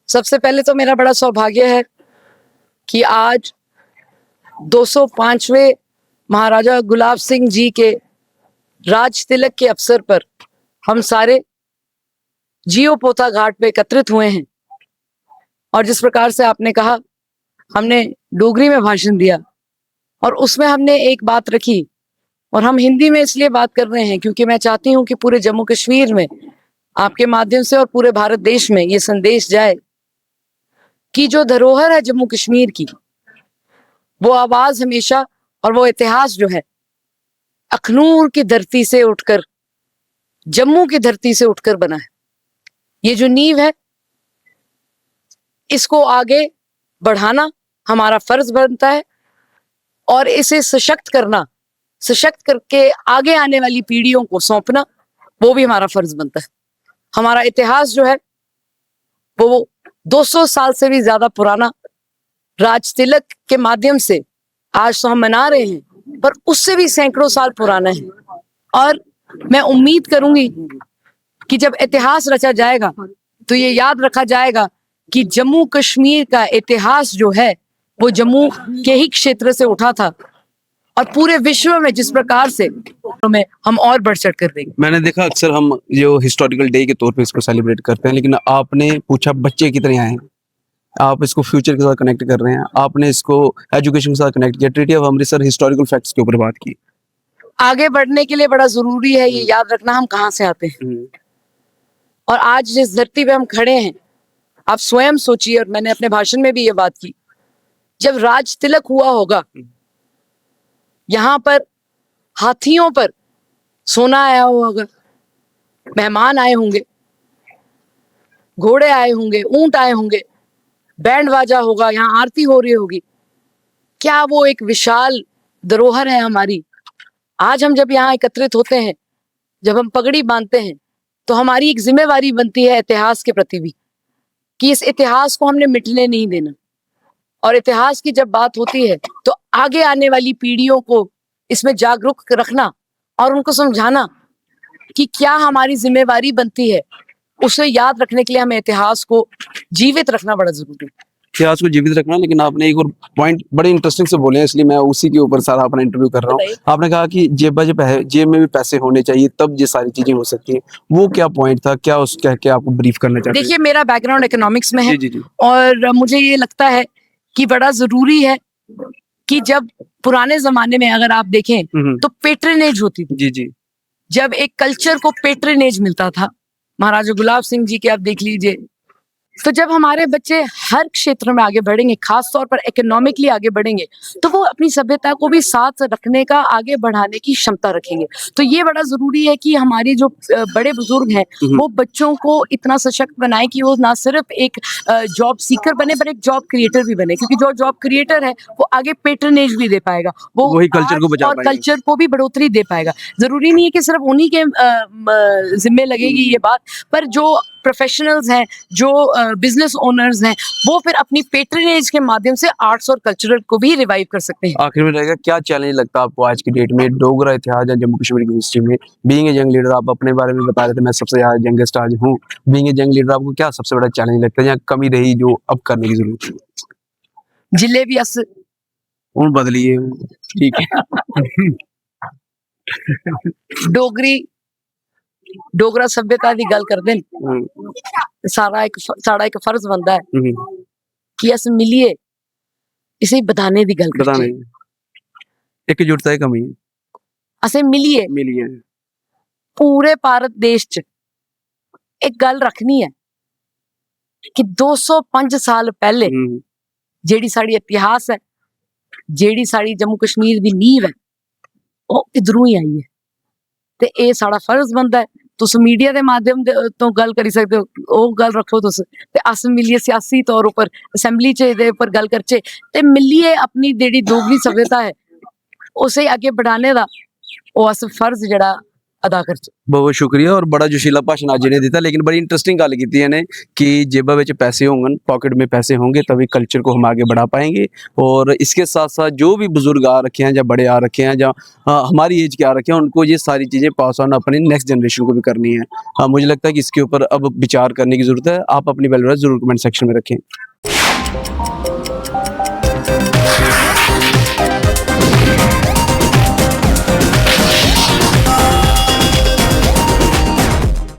सबसे पहले तो मेरा बड़ा सौभाग्य है कि आज 205वें महाराजा गुलाब सिंह जी के राज तिलक के अवसर पर हम सारे जियो पोथा घाट पे एकत्रित हुए हैं। और जिस प्रकार से आपने कहा, हमने डोगरी में भाषण दिया और उसमें हमने एक बात रखी, और हम हिंदी में इसलिए बात कर रहे हैं क्योंकि मैं चाहती हूं कि पूरे जम्मू कश्मीर में आपके माध्यम से और पूरे भारत देश में ये संदेश जाए कि जो धरोहर है जम्मू कश्मीर की, वो आवाज हमेशा और वो इतिहास जो है अखनूर की धरती से उठकर, जम्मू की धरती से उठकर बना है। ये जो नींव है, इसको आगे बढ़ाना हमारा फर्ज बनता है और इसे सशक्त करना, सशक्त करके आगे आने वाली पीढ़ियों को सौंपना, वो भी हमारा फर्ज बनता है। हमारा इतिहास जो है वो 200 साल से भी ज्यादा पुराना, राज तिलक के माध्यम से आज तो हम मना रहे हैं, पर उससे भी सैकड़ों साल पुराना है। और मैं उम्मीद करूंगी कि जब इतिहास रचा जाएगा तो ये याद रखा जाएगा कि जम्मू कश्मीर का इतिहास जो है वो जम्मू के ही क्षेत्र से उठा था, और पूरे विश्व में जिस प्रकार से में हम और बढ़ चढ़ कर देंगे। मैंने देखा अक्सर हम जो हिस्टोरिकल डे के तौर पे इसको सेलिब्रेट करते हैं, लेकिन आपने पूछा बच्चे की तरह आए हैं, आप इसको फ्यूचर के साथ कनेक्ट कर रहे हैं, आपने इसको एजुकेशन के साथ कनेक्ट किया, treaty of Amritsar historical facts के ऊपर बात की। आगे बढ़ने के लिए बड़ा जरूरी है ये याद रखना हम कहाँ से आते हैं, और आज जिस धरती पे हम खड़े हैं, आप स्वयं सोचिए, और मैंने अपने भाषण में भी ये बात की, जब राज तिलक हुआ होगा, यहाँ पर हाथियों पर सोना आया होगा, मेहमान आए होंगे, घोड़े आए होंगे, ऊंट आए होंगे, बैंड बाजा होगा, यहाँ आरती हो रही होगी। क्या वो एक विशाल धरोहर है हमारी? आज हम जब यहाँ एकत्रित होते हैं, जब हम पगड़ी बांधते हैं, तो हमारी एक जिम्मेवारी बनती है इतिहास के प्रति भी, कि इस इतिहास को हमने मिटने नहीं देना। और इतिहास की जब बात होती है तो आगे आने वाली पीढ़ियों को इसमें जागरूक रखना और उनको समझाना कि क्या हमारी जिम्मेवारी बनती है, उसे याद रखने के लिए हमें इतिहास को जीवित रखना बड़ा जरूरी है। इतिहास को जीवित रखना, लेकिन आपने एक और पॉइंट बड़े इंटरेस्टिंग से बोले हैं, इसलिए मैं उसी के ऊपर सारा अपना इंटरव्यू कर रहा हूँ। आपने कहा कि जेब में भी पैसे होने चाहिए, तब ये सारी चीजें हो सकती हैं। वो क्या पॉइंट था, क्या उसका क्या आपको ब्रीफ करना चाहते हैं? देखिए, मेरा बैकग्राउंड इकोनॉमिक्स में है। जी। और मुझे ये लगता है कि बड़ा जरूरी है कि जब पुराने जमाने में अगर आप देखें तो पेट्रनेज होती थी। जी। जब एक कल्चर को पेट्रनेज मिलता था, महाराजा गुलाब सिंह जी के आप देख लीजिए, तो जब हमारे बच्चे हर क्षेत्र में आगे बढ़ेंगे, खास तौर पर इकोनॉमिकली आगे बढ़ेंगे, तो वो अपनी सभ्यता को भी साथ रखने का, आगे बढ़ाने की क्षमता रखेंगे। तो ये बड़ा जरूरी है कि हमारे जो बड़े बुजुर्ग हैं वो बच्चों को इतना सशक्त बनाए कि वो ना सिर्फ एक जॉब सीकर बने, पर एक जॉब क्रिएटर भी बने, क्योंकि जो जॉब क्रिएटर है वो आगे पेट्रनेज भी दे पाएगा, वो वही कल्चर को बचा और कल्चर को भी बढ़ोतरी दे पाएगा। जरूरी नहीं है कि सिर्फ उन्हीं के जिम्मे लगेगी ये बात, पर जो प्रोफेशनल्स हैं, जो बिजनेस ओनर्स हैं, वो फिर अपनी पेट्रनेज के माध्यम से आर्ट्स और कल्चरल को भी रिवाइव कर सकते हैं। आखिर में रहेगा, क्या चैलेंज लगता है आपको आज की डेट में डोगरा इतिहास या जम्मू कश्मीर की हिस्ट्री में? बीइंग ए यंग लीडर, आप अपने बारे में बता रहे थे, मैं सबसे ज्यादा यंगेस्ट आज हूँ। बीइंग ए यंग लीडर, आपको क्या सबसे बड़ा चैलेंज लगता है या कमी रही जो अब करने की जरूरत है? जिलेबी अस उन बदलिए, ठीक है। डोगरा सभ्यता की गल करते हैं, सारा एक फर्ज बनता है कि अस मिलिए इसे बताने की गल करते हैं। एकजुटता की कमी है, असे मिलिए पूरे भारत देश च एक गल रखनी है कि 205 साल पहले जेड़ी साड़ी इतिहास है, जेड़ी साड़ी जम्मू कश्मीर की नींव है, वो इधरों ही आई है। ते ये साड़ा फर्ज बनता है। तुस मीडिया के माध्यम तो गल करी सकते हो, वो गल रखो तुस, ते अस मिलिए सियासी तौर पर असैंबली च इहदे उपर गल करचे, ते मिलिए अपनी जेड़ी डोगरी सभ्यता है उसे आगे बढ़ाने दा वो अस फर्ज जड़ा ਅਦਾ ਕਰ ਸਕੀਏ। ਬਹੁਤ ਬਹੁਤ ਸ਼ੁਕਰੀਆ ਔਰ ਬੜਾ ਜੋਸ਼ੀਲਾ ਭਾਸ਼ਣ ਅੱਜ ने ਦਿੱਤਾ लेकिन बड़ी इंटरेस्टिंग ਗੱਲ ਕੀਤੀ ਇਹਨੇ कि जेबा ਵਿੱਚ पैसे होंगे पॉकेट में पैसे होंगे तभी कल्चर को हम आगे बढ़ा पाएंगे और इसके साथ साथ जो भी बुजुर्ग आ रखे हैं या बड़े आ रखे हैं या हमारी एज के आ रखे हैं उनको ये सारी चीज़ें पास ऑन अपनी नेक्स्ट जनरेशन को भी करनी है। मुझे लगता है कि इसके ऊपर अब विचार करने की ज़रूरत है। आप अपनी वैल्यूज ज़रूर कमेंट सेक्शन में रखें।